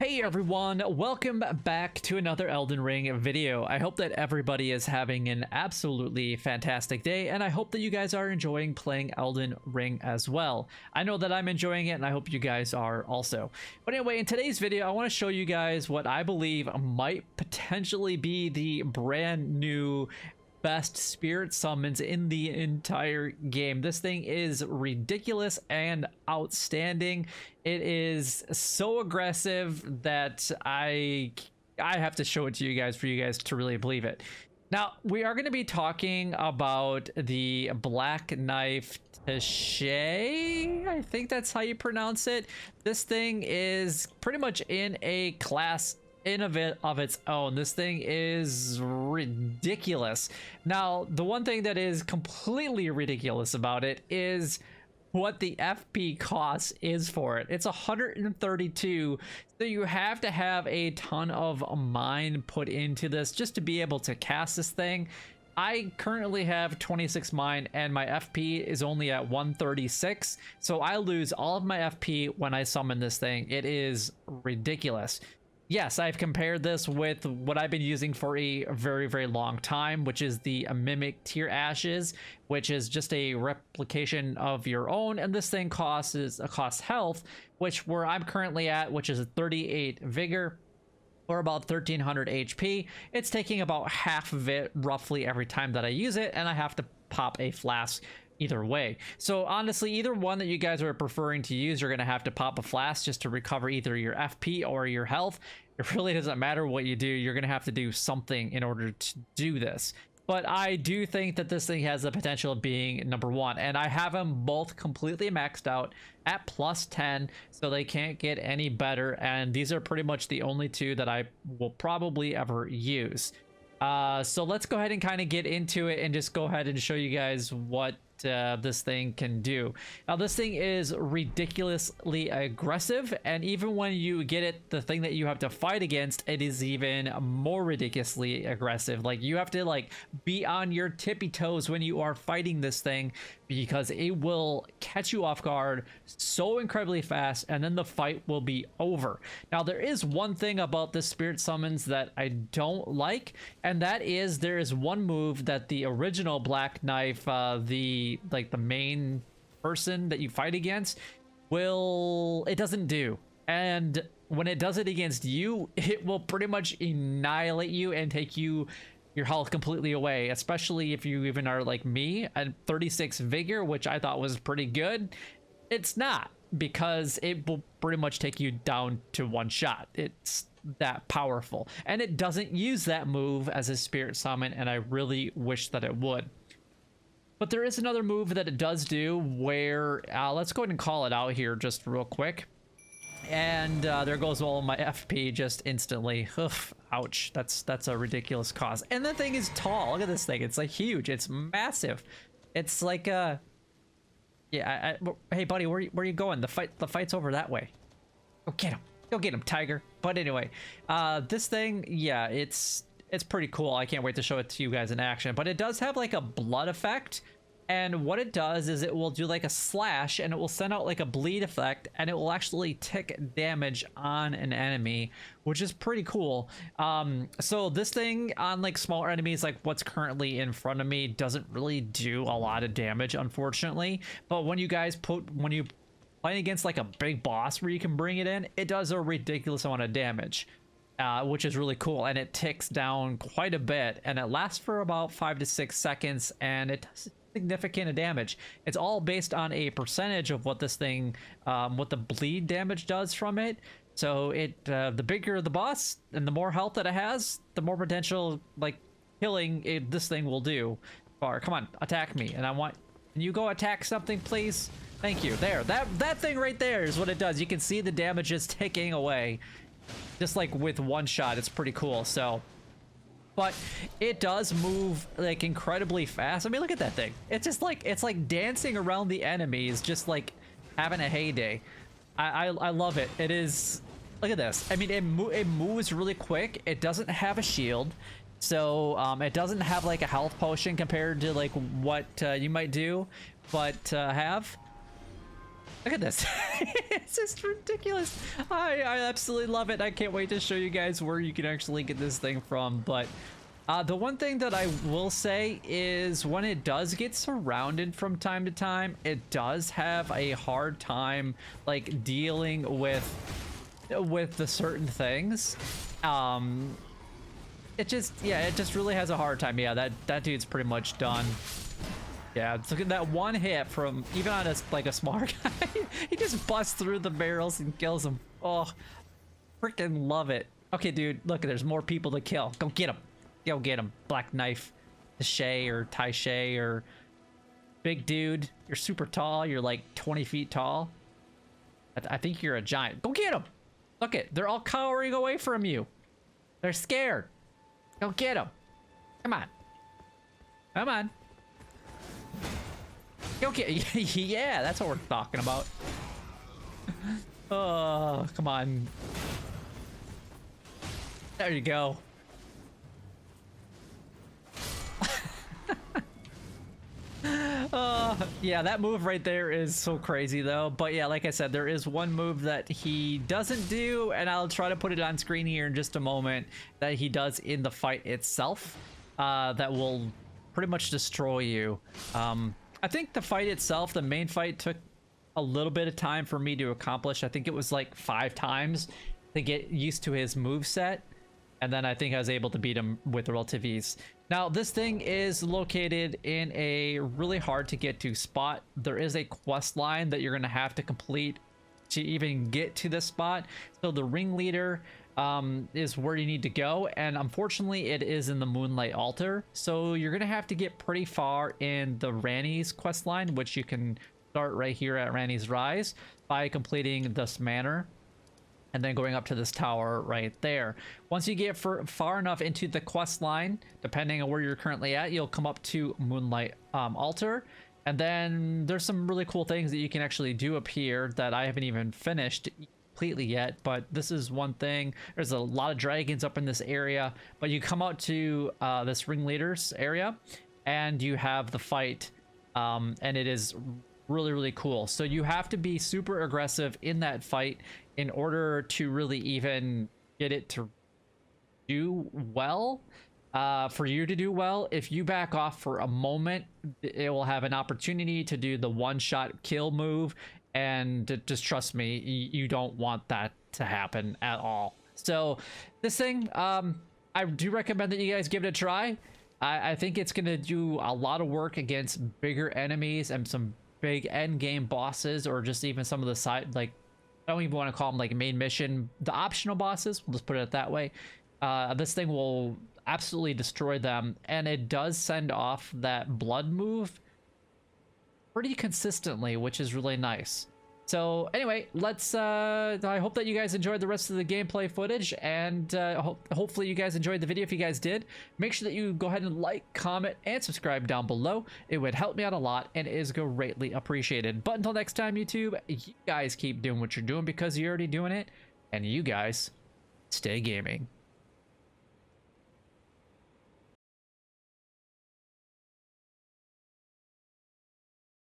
Hey everyone, welcome back to another Elden Ring video. I hope that everybody is having an absolutely fantastic day, and I hope that you guys are enjoying playing Elden Ring as well. I know that I'm enjoying it, and I hope you guys are also. But anyway, in today's video, I want to show you guys what I believe might potentially be the brand new best spirit summons in the entire game. This thing is ridiculous and outstanding. It is so aggressive that I have to show it to you guys for you guys to really believe it. Now, we are going to be talking about the Black Knife Taché. I think that's how you pronounce it. This thing is pretty much in a class of its own. This thing is ridiculous. Now, the one thing that is completely ridiculous about it is what the FP cost is for it. It's 132, so you have to have a ton of mind put into this just to be able to cast this thing. I currently have 26 mine and my FP is only at 136, so I lose all of my FP when I summon this thing. It is ridiculous. Yes, I've compared this with what I've been using for a very, very long time, which is the Mimic Tear Ashes, which is just a replication of your own, and this thing costs health, which where I'm currently at, which is a 38 vigor, or about 1300 HP. It's taking about half of it roughly every time that I use it, and I have to pop a flask either way. So honestly, either one that you guys are preferring to use, you're gonna have to pop a flask just to recover either your FP or your health. It really doesn't matter what you do, you're gonna have to do something in order to do this. But I do think that this thing has the potential of being number one, and I have them both completely maxed out at plus 10, so they can't get any better, and these are pretty much the only two that I will probably ever use. So let's go ahead and kind of get into it and just go ahead and show you guys what this thing can do. Now, this thing is ridiculously aggressive, and even when you get it, the thing that you have to fight against, it is even more ridiculously aggressive. Like, you have to like be on your tippy toes when you are fighting this thing, because it will catch you off guard so incredibly fast, and then the fight will be over. Now, there is one thing about this spirit summons that I don't like, and that is there is one move that the original Black Knife, the main person that you fight against, it doesn't do. And when it does it against you, it will pretty much annihilate you and take your health completely away, especially if you even are like me at 36 vigor, which I thought was pretty good. It's not, because it will pretty much take you down to one shot. It's that powerful, and it doesn't use that move as a spirit summon, and I really wish that it would. But there is another move that it does do where, let's go ahead and call it out here just real quick. And there goes all of my FP just instantly. Oof, ouch. That's a ridiculous cost. And the thing is tall. Look at this thing. It's like huge. It's massive. It's like yeah. Hey buddy, where you going? The fight's over that way. Go get him. Go get him, tiger. But anyway, this thing, yeah, it's pretty cool. I can't wait to show it to you guys in action. But it does have like a blood effect, and what it does is it will do like a slash, and it will send out like a bleed effect, and it will actually tick damage on an enemy, which is pretty cool. So this thing on like smaller enemies, like what's currently in front of me, doesn't really do a lot of damage, unfortunately. But when you playing against like a big boss where you can bring it in, it does a ridiculous amount of damage. Which is really cool, and it ticks down quite a bit, and it lasts for about 5 to 6 seconds, and it does significant damage. It's all based on a percentage of what this thing, what the bleed damage does from it. So the bigger the boss and the more health that it has, the more potential like killing this thing will do. Or come on, attack me, and can you go attack something, please? Thank you. There, that thing right there is what it does. You can see the damage is ticking away. Just like with one shot. It's pretty cool. So, but it does move like incredibly fast. I mean, look at that thing. It's just like, it's like dancing around the enemies, just like having a heyday. I love it. It is, look at this. I mean, it moves really quick. It doesn't have a shield, so it doesn't have like a health potion compared to like what you might do, but have. Look at this. It's just ridiculous. I absolutely love it. I can't wait to show you guys where you can actually get this thing from. But the one thing that I will say is when it does get surrounded from time to time, it does have a hard time like dealing with the certain things. It just really has a hard time. Yeah, that dude's pretty much done. Yeah, look at that one hit from even on a smaller guy. He just busts through the barrels and kills him. Oh, freaking love it. Okay, dude, look, there's more people to kill. Go get him. Go get him. Black Knife, Shay or Tai Shay or big dude. You're super tall. You're like 20 feet tall. I think you're a giant. Go get him. Look it. They're all cowering away from you. They're scared. Go get him. Come on. Come on. Okay, yeah, that's what we're talking about. Oh, come on. There you go. Yeah, that move right there is so crazy though. But yeah, like I said, there is one move that he doesn't do, and I'll try to put it on screen here in just a moment, that he does in the fight itself, that will pretty much destroy you. I think the fight itself, the main fight, took a little bit of time for me to accomplish. I think it was like 5 times to get used to his moveset, and then I think I was able to beat him with relative ease. Now, this thing is located in a really hard to get to spot. There is a quest line that you're going to have to complete to even get to this spot. So the ringleader is where you need to go, and unfortunately it is in the Moonlight Altar, so you're gonna have to get pretty far in the Ranni's quest line, which you can start right here at Ranni's Rise by completing this manor and then going up to this tower right there. Once you get far enough into the quest line, depending on where you're currently at, you'll come up to Moonlight Altar, and then there's some really cool things that you can actually do up here that I haven't even finished completely yet, but this is one thing. There's a lot of dragons up in this area, but you come out to this ringleaders area and you have the fight, and it is really cool. So you have to be super aggressive in that fight in order to really even get it to do well. For you to do well, if you back off for a moment, it will have an opportunity to do the one-shot kill move, and just trust me, you don't want that to happen at all. So this thing, I do recommend that you guys give it a try. I think it's gonna do a lot of work against bigger enemies and some big end game bosses, or just even some of the side, like, I don't even want to call them like main mission, the optional bosses, we'll just put it that way. This thing will absolutely destroy them, and it does send off that blood move pretty consistently, which is really nice. So anyway, let's I hope that you guys enjoyed the rest of the gameplay footage, and hopefully you guys enjoyed the video. If you guys did, make sure that you go ahead and like, comment, and subscribe down below. It would help me out a lot and is greatly appreciated. But until next time, YouTube, you guys keep doing what you're doing because you're already doing it, and you guys stay gaming.